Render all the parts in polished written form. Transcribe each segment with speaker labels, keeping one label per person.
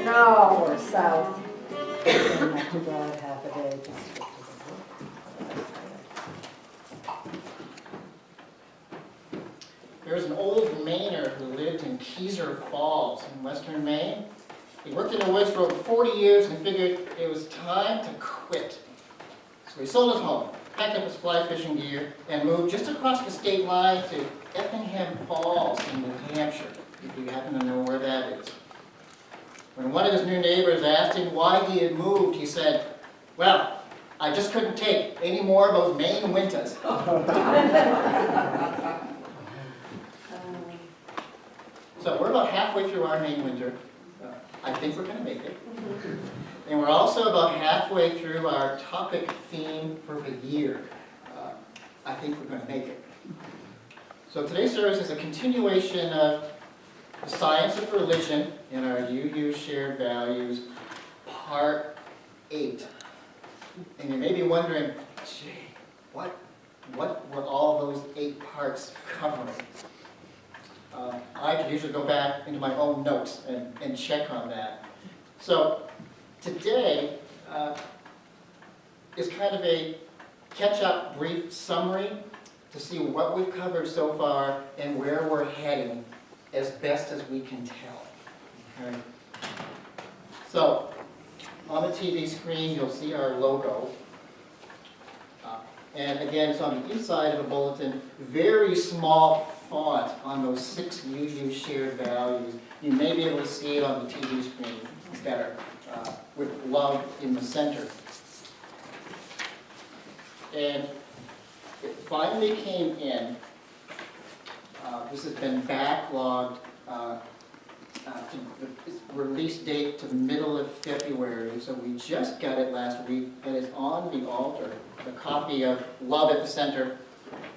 Speaker 1: No, or south. And not to drive half a day.
Speaker 2: There's an old Mainer who lived in Keyser Falls in western Maine. He worked in the woods for over 40 years and figured it was time to quit. So he sold his home, packed up his fly fishing gear, and moved just across the state line to Effingham Falls in New Hampshire, if you happen to know where that is. When one of his new neighbors asked him why he had moved, he said, "Well, I just couldn't take any more of those Maine winters." So we're about halfway through our Maine winter. I think we're going to make it. And we're also about halfway through our topic theme for the year. I think we're going to make it. So today's service is a continuation of the science of religion in our UU Shared Values, Part 8. And you may be wondering, gee, what were all those 8 parts covering? I could usually go back into my own notes and check on that. So today is kind of a catch-up brief summary to see what we've covered so far and where we're heading as best as we can tell. Okay? So on the TV screen you'll see our logo. And again, it's on the inside of the bulletin, very small font on those 6 UU shared values. You may be able to see it on the TV screen better, with love in the center. And it finally came in. This has been backlogged to the release date to the middle of February, so we just got it last week, and it's on the altar, a copy of Love at the Center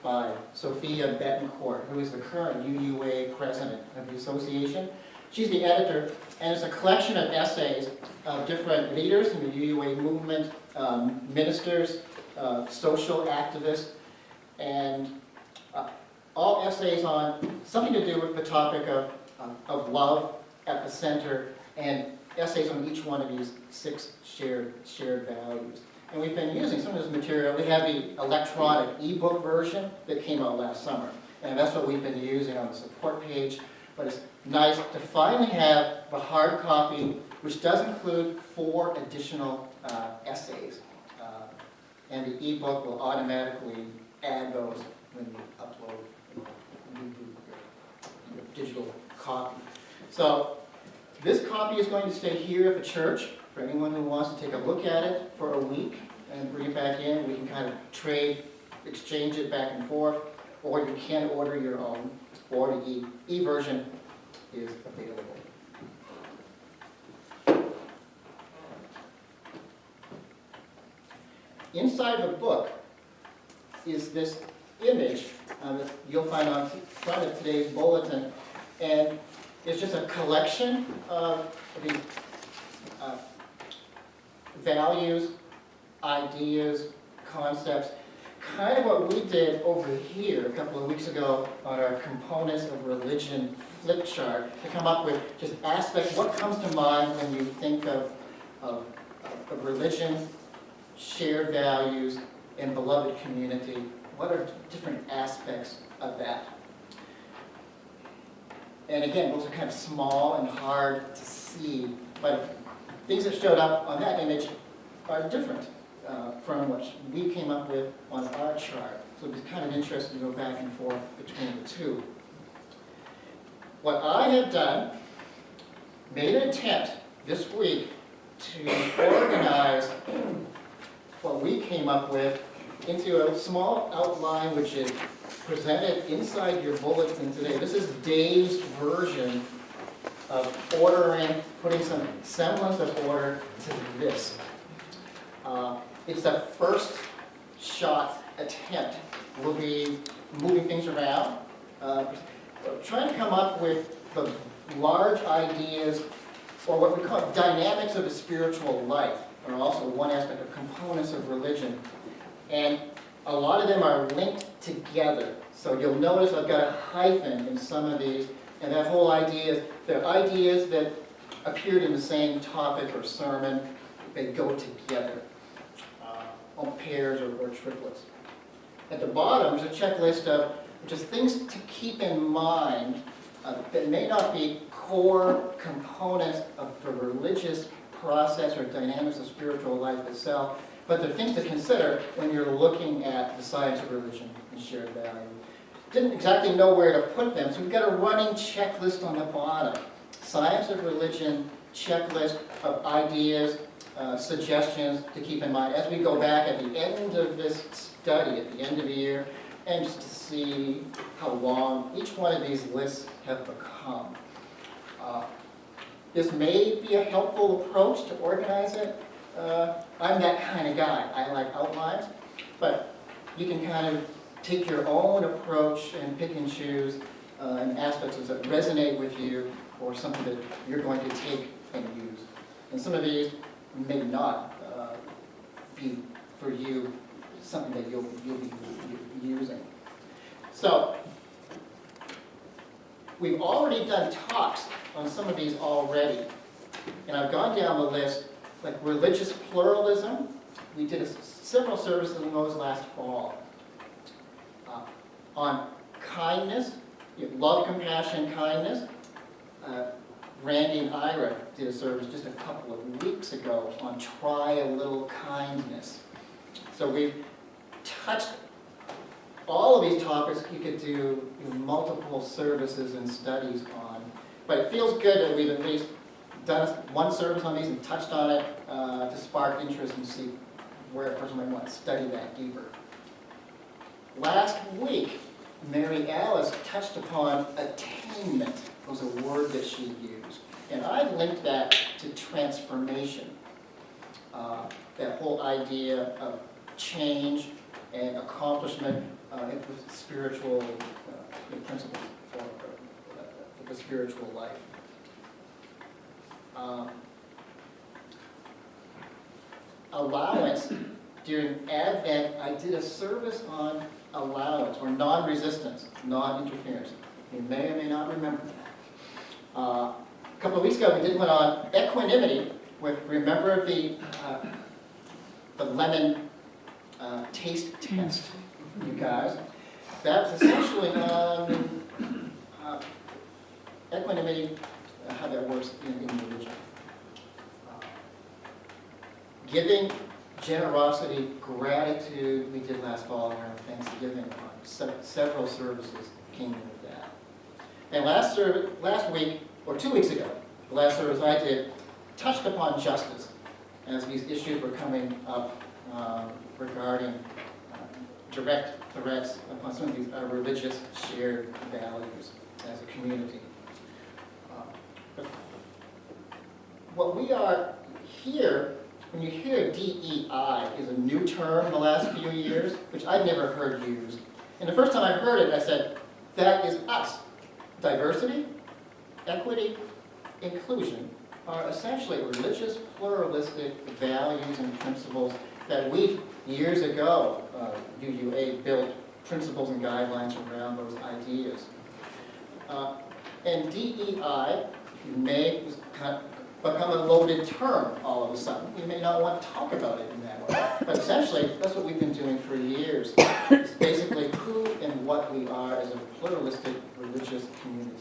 Speaker 2: by Sophia Betancourt, who is the current UUA president of the association. She's the editor, and it's a collection of essays of different leaders in the UUA movement, ministers, social activists, and all essays on something to do with the topic of love at the center, and essays on each one of these 6 shared values. And we've been using some of this material. We have the electronic ebook version that came out last summer, and that's what we've been using on the support page. But it's nice to finally have the hard copy, which does include 4 additional essays. And the ebook will automatically add those when you upload your digital copy. So this copy is going to stay here at the church for anyone who wants to take a look at it for a week and bring it back in. We can kind of trade, exchange it back and forth, or you can order your own, or the e-version is available. Inside the book is this image that you'll find on front of today's bulletin, and it's just a collection of the values, ideas, concepts, kind of what we did over here a couple of weeks ago on our Components of Religion flip chart to come up with just aspects, what comes to mind when you think of religion, shared values, and beloved community. What are different aspects of that? And again, those are kind of small and hard to see, but things that showed up on that image are different from what we came up with on our chart. So it's kind of interesting to go back and forth between the two. What I have done, made an attempt this week to organize what we came up with into a small outline which is presented inside your bulletin today. This is Dave's version of ordering, putting some semblance of order to this. It's the first shot attempt. We'll be moving things around, trying to come up with the large ideas, or what we call dynamics of a spiritual life, or also one aspect of components of religion. And a lot of them are linked together. So you'll notice I've got a hyphen in some of these, and that whole idea is, they're ideas that appeared in the same topic or sermon. They go together, on pairs or triplets. At the bottom is a checklist of just things to keep in mind that may not be core components of the religious process or dynamics of spiritual life itself, but they're things to consider when you're looking at the science of religion and shared value. Didn't exactly know where to put them, so we've got a running checklist on the bottom. Science of religion checklist of ideas, suggestions to keep in mind as we go back at the end of this study, at the end of the year, and just to see how long each one of these lists have become. This may be a helpful approach to organize it. I'm that kind of guy. I like outlines, but you can kind of take your own approach and pick and choose and aspects that resonate with you, or something that you're going to take and use. And some of these may not be for you something that you'll be using. So we've already done talks on some of these already, and I've gone down the list, like religious pluralism. We did several services on those last fall. On kindness, love, compassion, kindness. Randy and Ira did a service just a couple of weeks ago on try a little kindness. So we've touched all of these topics. You could do multiple services and studies on, but it feels good that we've at least done one service on these and touched on it to spark interest and see where a person might want to study that deeper. Last week, Mary Alice touched upon attainment. Was a word that she used. And I've linked that to transformation. That whole idea of change and accomplishment with spiritual principles for the spiritual life. Allowance. During Advent, I did a service on allowance, or non-resistance, non-interference. You may or may not remember that. A couple of weeks ago, we did one on equanimity with, remember the lemon taste test, you guys. That's essentially on equanimity, how that works in religion. Giving, generosity, gratitude, we did last fall around Thanksgiving. Several services came in with that. And last week, or 2 weeks ago, the last service I did, touched upon justice as these issues were coming up regarding direct threats upon some of these religious shared values as a community. What we are here, when you hear DEI is a new term in the last few years, which I'd never heard used. And the first time I heard it, I said, that is us. Diversity, equity, inclusion are essentially religious, pluralistic values and principles that we, years ago, UUA built principles and guidelines around those ideas. And DEI, if you may, has become a loaded term all of a sudden. You may not want to talk about it in that way. But essentially, that's what we've been doing for years. It's basically who and what we are as a pluralistic religious community.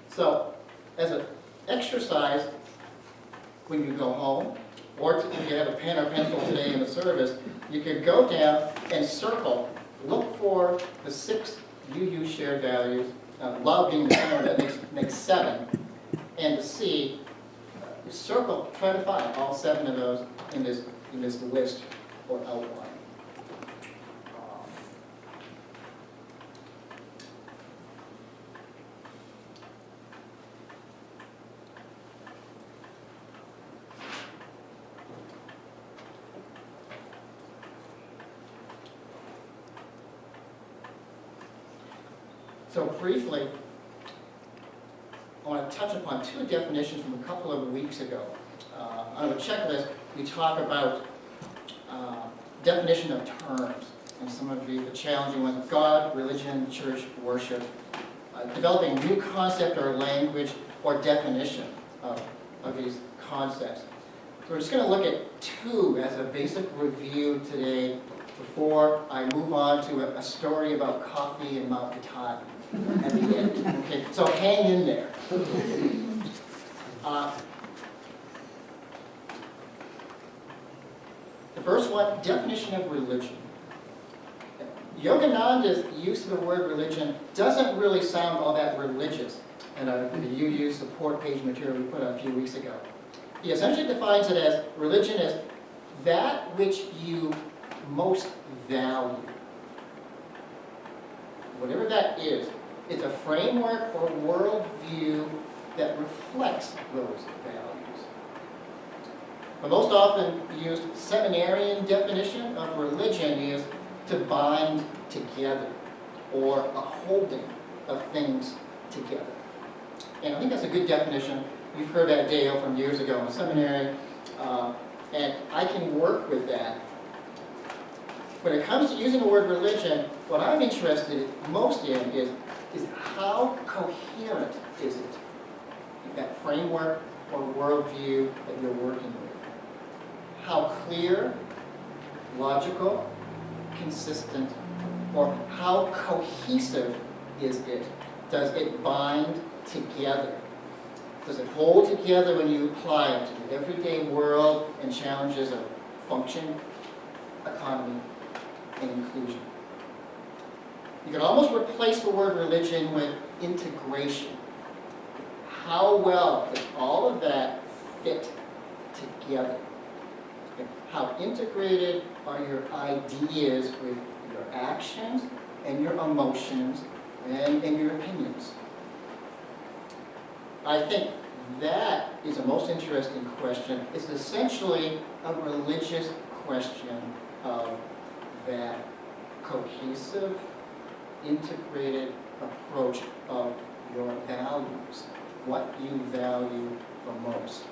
Speaker 2: So, as an exercise, when you go home, or if you have a pen or pencil today in the service, you could go down and circle, look for the 6 UU shared values, love being the center that makes 7, and to see, circle, try to find all 7 of those in this list or outline. So briefly, I want to touch upon two definitions from a couple of weeks ago. On the checklist, we talk about definition of terms and some of the challenging ones: God, religion, church, worship, developing a new concept or language or definition of these concepts. So we're just going to look at two as a basic review today before I move on to a story about coffee and Mount Katahdin at the end. Okay, so hang in there. The first one, definition of religion. Yogananda's use of the word religion doesn't really sound all that religious, and you used the page material we put out a few weeks ago. He essentially defines it as religion as that which you most value. Whatever that is, it's a framework or worldview that reflects those values. The most often used seminarian definition of religion is to bind together, or a holding of things together. And I think that's a good definition. You've heard that, Dale, from years ago in seminary, and I can work with that. When it comes to using the word religion, what I'm interested most in is how coherent is it, that framework or worldview that you're working with. How clear, logical, consistent, or how cohesive is it? Does it bind together? Does it hold together when you apply it to the everyday world and challenges of function, economy, and inclusion? You can almost replace the word religion with integration. How well does all of that fit together? How integrated are your ideas with your actions and your emotions and your opinions? I think that is the most interesting question. It's essentially a religious question of that cohesive, integrated approach of your values, what you value the most.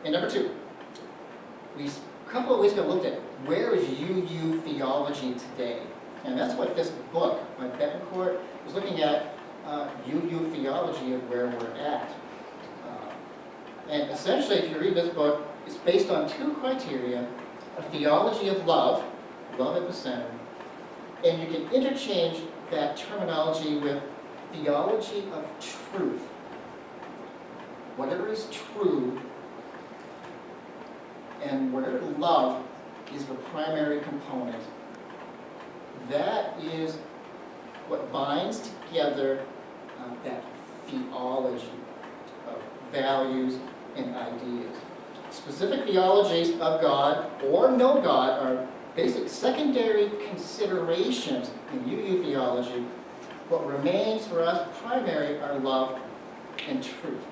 Speaker 2: And number two, a couple of weeks ago looked at where is UU theology today. And that's what this book by Betancourt is looking at, UU theology of where we're at. And essentially, if you read this book, it's based on two criteria: a theology of love, love at the center, and you can interchange that terminology with theology of truth. Whatever is true, and where love is the primary component, that is what binds together that theology of values and ideas. Specific theologies of God or no God are basic secondary considerations in UU theology. What remains for us primary are love and truth.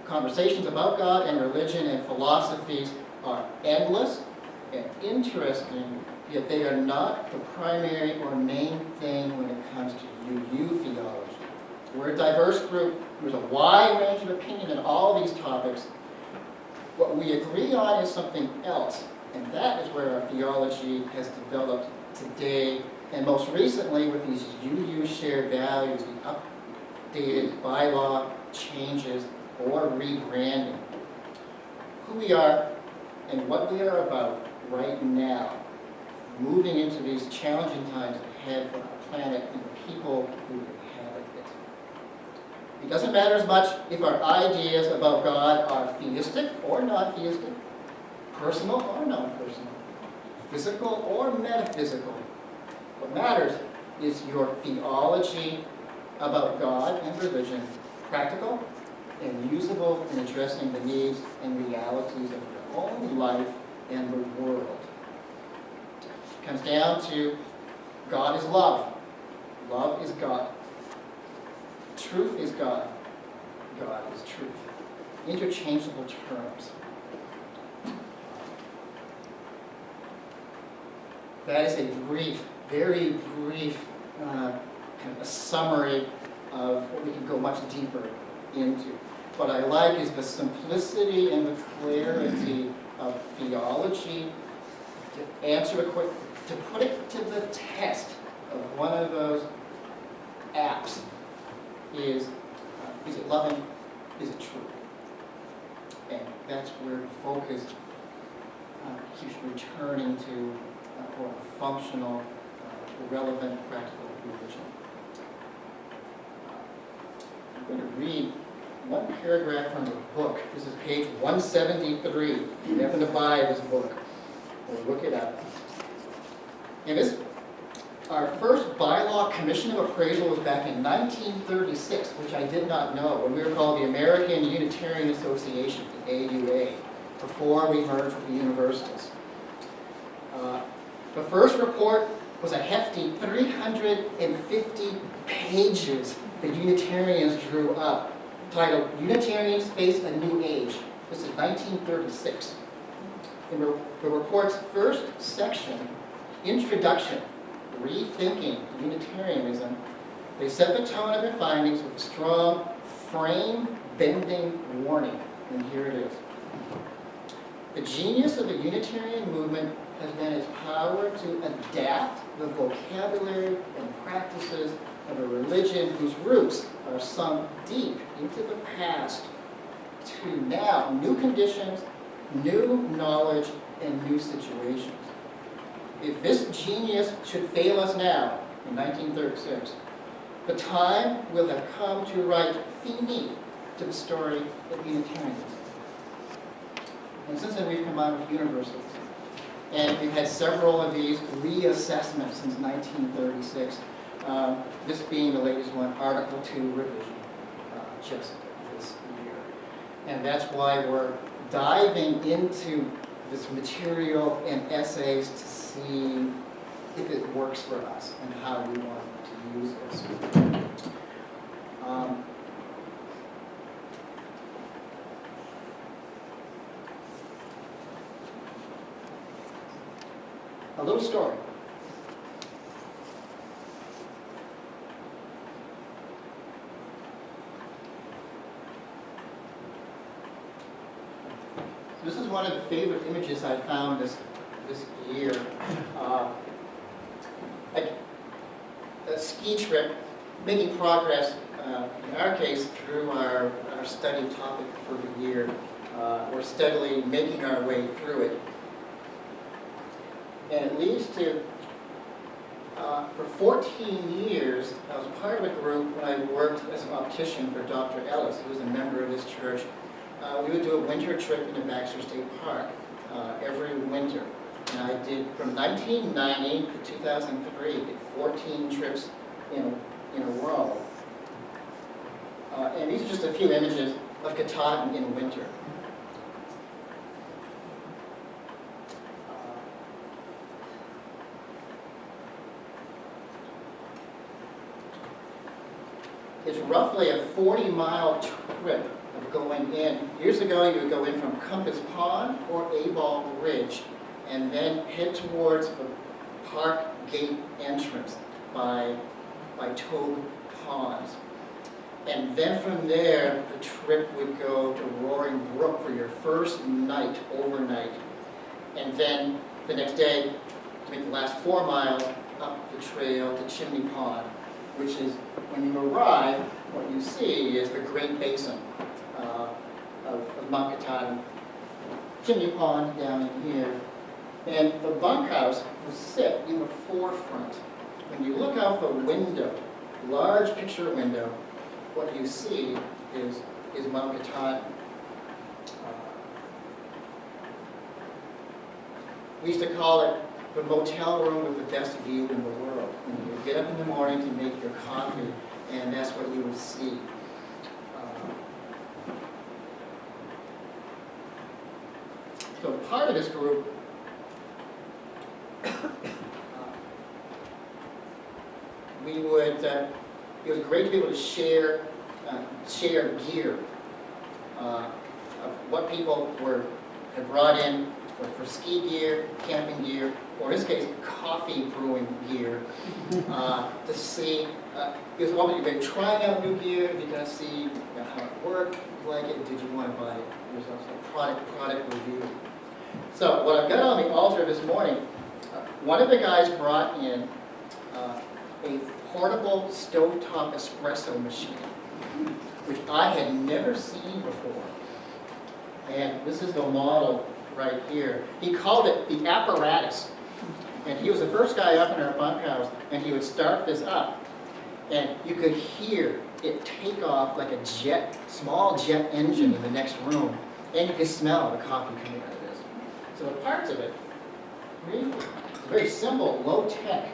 Speaker 2: Conversations about God and religion and philosophies are endless and interesting, yet they are not the primary or main thing when it comes to UU theology. We're a diverse group. There's a wide range of opinion in all these topics. What we agree on is something else, and that is where our theology has developed today, and most recently with these UU shared values, the updated bylaw changes or rebranding. Who we are and what we are about right now, moving into these challenging times ahead for our planet and the people who inhabit it. It doesn't matter as much if our ideas about God are theistic or non-theistic, personal or non-personal, physical or metaphysical. What matters is your theology about God and religion, practical and usable in addressing the needs and realities of your own life and the world. It comes down to God is love. Love is God. Truth is God. God is truth. Interchangeable terms. that is a brief, very brief, kind of a summary of what we can go much deeper into. What I like is the simplicity and the clarity of theology to answer a quick, to put it to the test of one of those apps is it loving, is it true? And that's where the focus keeps returning to for a functional, relevant, practical religion. I'm going to read one paragraph from the book. This is page 173. If you happen to buy this book, or look it up. And this, our first bylaw commission of appraisal was back in 1936, which I did not know, when we were called the American Unitarian Association, the AUA, before we merged with the Universalists. The first report was a hefty 350 pages that Unitarians drew up, titled Unitarians Face a New Age. This is 1936. In the report's first section, Introduction, Rethinking Unitarianism, they set the tone of their findings with a strong, frame-bending warning. And here it is. The genius of the Unitarian movement has been its power to adapt the vocabulary and practices of a religion whose roots are sunk deep into the past to now new conditions, new knowledge, and new situations. If this genius should fail us now, in 1936, the time will have come to write fini to the story of Unitarianism. And since then we've come on with Universalism. And we've had several of these reassessments since 1936, this being the latest one, Article 2 revision, just this year. And that's why we're diving into this material and essays to see if it works for us and how we want to use this. A little story. This is one of the favorite images I found this year. A ski trip, making progress, in our case, through our study topic for the year. We're steadily making our way through it. And it leads to, for 14 years, I was part of a group when I worked as an optician for Dr. Ellis, who was a member of this church. We would do a winter trip into Baxter State Park every winter. And I did, from 1990 to 2003, did 14 trips in a row. And these are just a few images of Katahdin in winter. It's roughly a 40-mile trip of going in. Years ago, you would go in from Compass Pond or Aball Ridge, and then head towards the park gate entrance by Togue Ponds. And then from there, the trip would go to Roaring Brook for your first night, overnight. And then the next day, to make the last 4 miles up the trail to Chimney Pond, which is, when you arrive, what you see is the Great Basin of Mount Katahdin. Chimney Pond down in here. And the bunkhouse will sit in the forefront. When you look out the window, large picture window, what you see is Mount Katahdin. We used to call it the motel room with the best view in the world. And you would get up in the morning to make your coffee, and that's what you would see. So part of this group we would, it was great to be able to share gear of what people had brought in for ski gear, camping gear, or in this case, coffee brewing gear, to see, because what you've been trying out new gear, you're going to see how it worked, like it, did you want to buy it? There's also product review. So what I've got on the altar this morning, one of the guys brought in a portable stovetop espresso machine, which I had never seen before. And this is the model right here. He called it the apparatus. And he was the first guy up in our bunkhouse, and he would start this up. And you could hear it take off like a small jet engine in the next room. And you could smell the coffee coming out of this. So the parts of it, really, it's a very simple, low-tech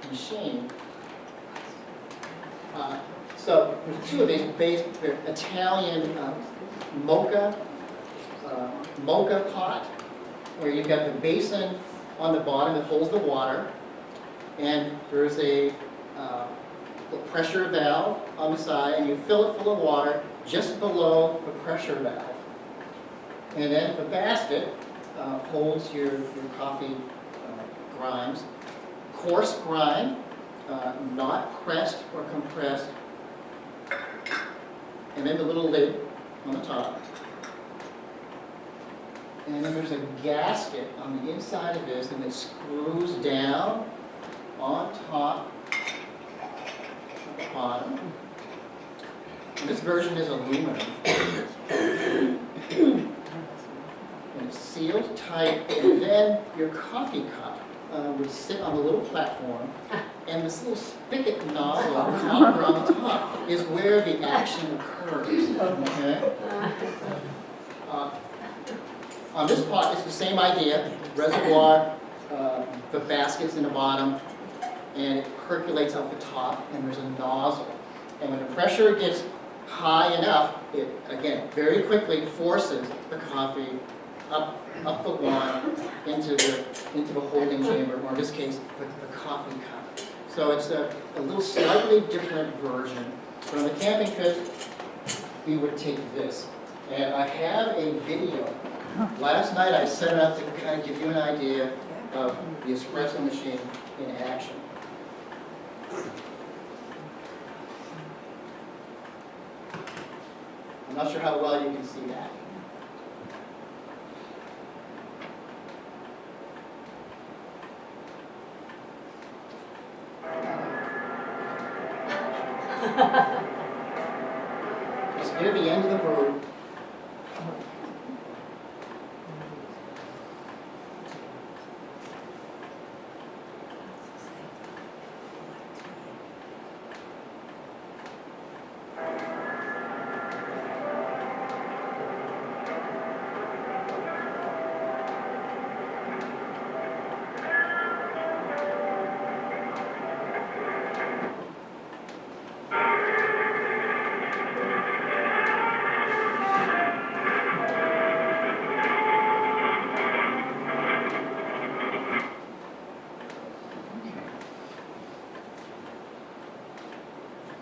Speaker 2: machine. So there's two of these they're Italian mocha pot, where you've got the basin on the bottom that holds the water, and there's a pressure valve on the side, and you fill it full of water just below the pressure valve. And then the basket holds your coffee grinds. Coarse grind, not pressed or compressed. And then the little lid on the top. And then there's a gasket on the inside of this, and it screws down on top at the bottom. And this version is aluminum. And it's sealed tight, and then your coffee cup would sit on a little platform, and this little spigot nozzle copper on the top is where the action occurs. Okay? On this pot, it's the same idea. Reservoir, the basket's in the bottom, and it percolates out the top, and there's a nozzle. And when the pressure gets high enough, it, again, very quickly forces the coffee up the line into the holding chamber, or in this case, the coffee cup. So it's a little slightly different version. But on the camping trip, we would take this. And I have a video. Last night I set it up to kind of give you an idea of the espresso machine in action. I'm not sure how well you can see that. It's near the end of the brew.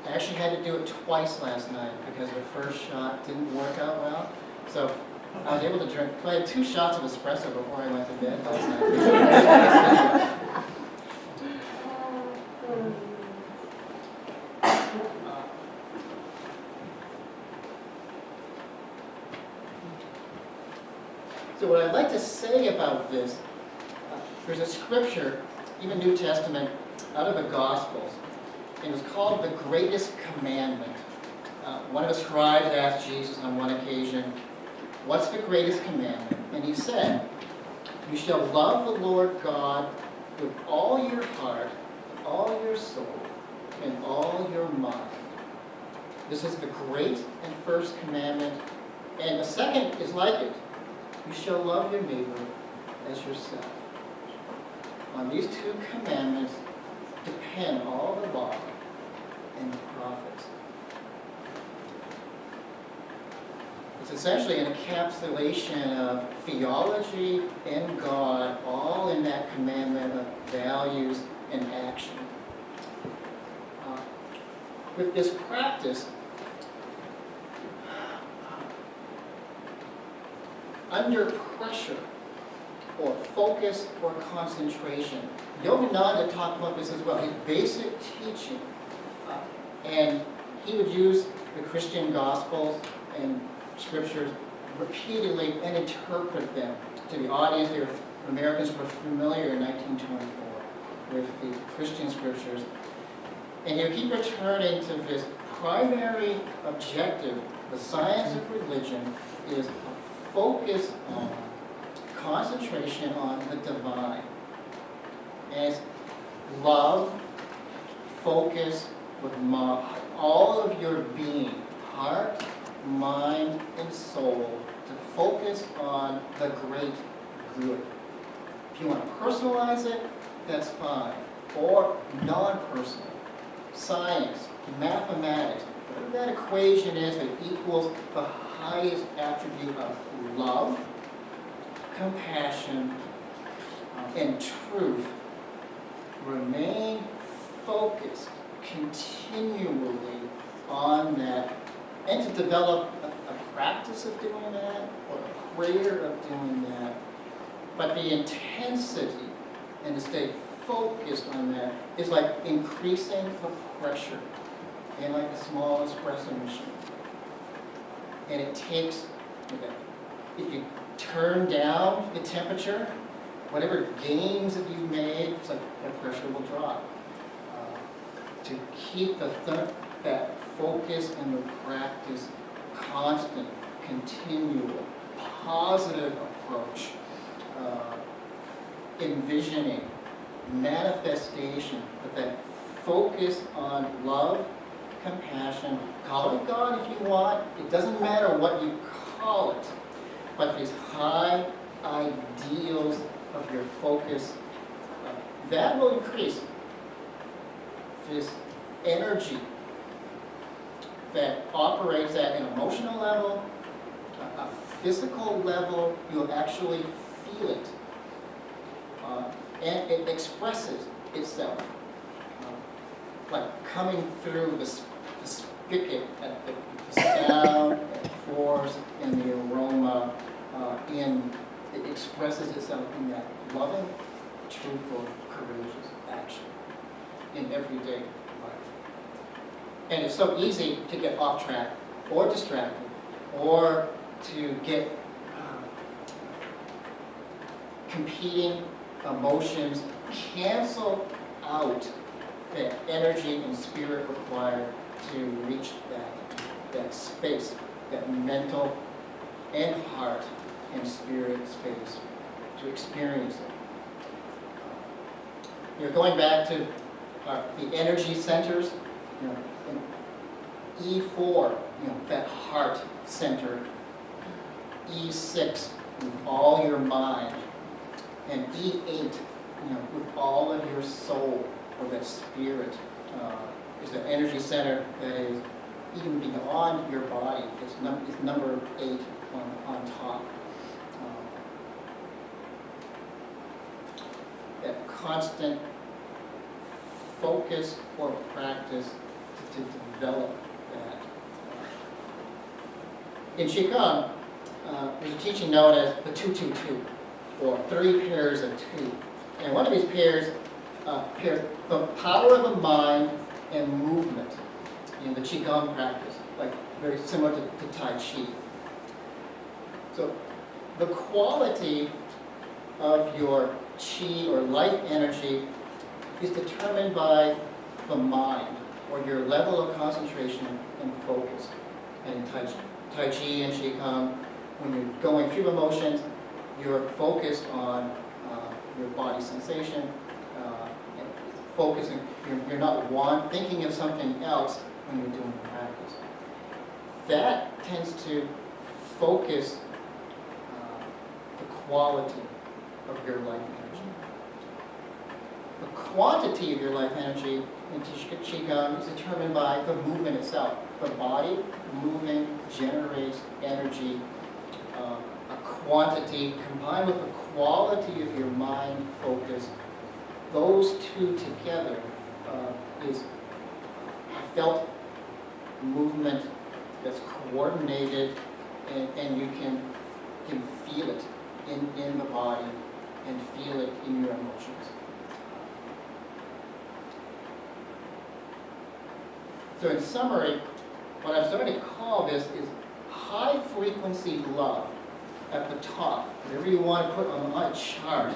Speaker 2: I actually had to do it twice last night because the first shot didn't work out well. So I was able to drink, I had 2 shots of espresso before I went to bed last night. So what I'd like to say about this, there's a scripture, even New Testament, out of the Gospels. It was called the greatest commandment. One of the scribes asked Jesus on one occasion, what's the greatest commandment? And he said, you shall love the Lord God with all your heart, all your soul, and all your mind. This is the great and first commandment. And the second is like it. You shall love your neighbor as yourself. On these 2 commandments depend all the law and the prophets. It's essentially an encapsulation of theology and God, all in that commandment of values and action. With this practice, under pressure, or focus, or concentration. Yogananda talked about this as well, his basic teaching. And he would use the Christian Gospels and Scriptures repeatedly and interpret them to the audience. Americans were familiar in 1924 with the Christian Scriptures. And you keep returning to this primary objective. The science of religion is a focus on concentration on the divine. As love, focus with all of your being, heart, mind, and soul, to focus on the great good. If you want to personalize it, that's fine. Or non-personal. Science, mathematics, whatever that equation is that equals the highest attribute of love, compassion, and truth, remain focused continually on that, and to develop a practice of doing that, or a prayer of doing that. But the intensity and to stay focused on that is like increasing the pressure in like a small espresso machine. And it takes, if you turn down the temperature, whatever gains that you've made, it's like that pressure will drop. To keep that focus and the practice constant, continual, positive approach, envisioning, manifestation, but that focus on love, compassion, call it God if you want, it doesn't matter what you call it, but these high ideals of your focus, that will increase this energy that operates at an emotional level, a physical level. You'll actually feel it. And it expresses itself. Like coming through the spigot at the sound, and force, and the aroma, it expresses itself in that loving, truthful, courageous action in everyday life. And it's so easy to get off track, or distracted, or to get competing emotions cancel out the energy and spirit required to reach that space, that mental and heart and spirit space, to experience it. Going back to the energy centers, in E4, that heart center, E6 with all your mind, and E8, with all of your soul, or that spirit, is the energy center that is even beyond your body. It's number 8 on top. That constant focus or practice to develop that. In Qigong, there's a teaching known as the 2-2-2, or 3 pairs of 2. And one of these pairs pairs the power of the mind and movement in the Qigong practice, like very similar to Tai Chi. So the quality of your Qi or life energy is determined by the mind, or your level of concentration and focus. And in Tai Chi and Qigong, when you're going through emotions, you're focused on your body sensation, and focusing. You're not thinking of something else when you're doing the practice. That tends to focus the quality of your life energy. The quantity of your life energy in Qigong is determined by the movement itself. The body moving generates energy. A quantity combined with the quality of your mind focus, those two together is a felt movement that's coordinated, and you can can feel it in the body and feel it in your emotions. So in summary, what I'm starting to call this is high frequency love at the top. Whatever you want to put on my chart.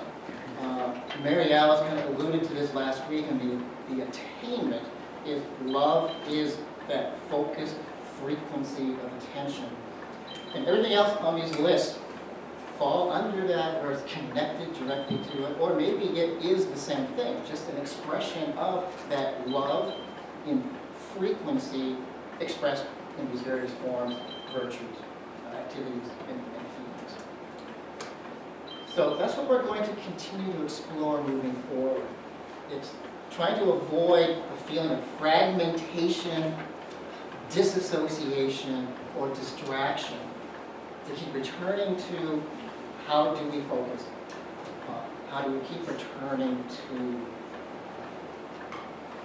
Speaker 2: Mary Alice kind of alluded to this last week, and the attainment is love is that focused frequency of attention. And everything else on these lists fall under that or is connected directly to it, or maybe it is the same thing, just an expression of that love in frequency expressed in these various forms, virtues, activities, and feelings. So that's what we're going to continue to explore moving forward. It's trying to avoid the feeling of fragmentation, disassociation, or distraction. To keep returning to how do we focus? How do we keep returning to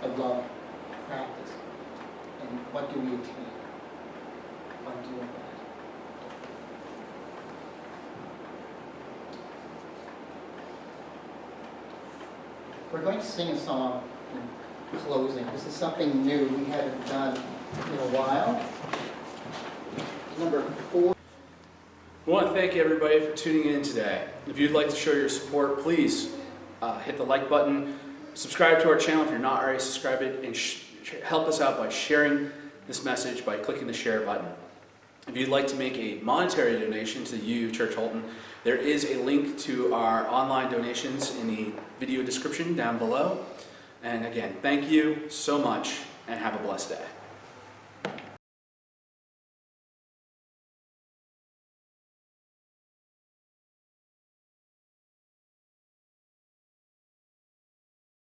Speaker 2: a love practice? And what do we attain by doing that? We're going to sing a song in closing. This is something new we haven't done in a while. Number 4.
Speaker 3: I want to thank everybody for tuning in today. If you'd like to show your support, please hit the like button, subscribe to our channel if you're not already subscribed, and help us out by sharing this message by clicking the share button. If you'd like to make a monetary donation to the UU Church Holden, there is a link to our online donations in the video description down below. And again, thank you so much and have a blessed day.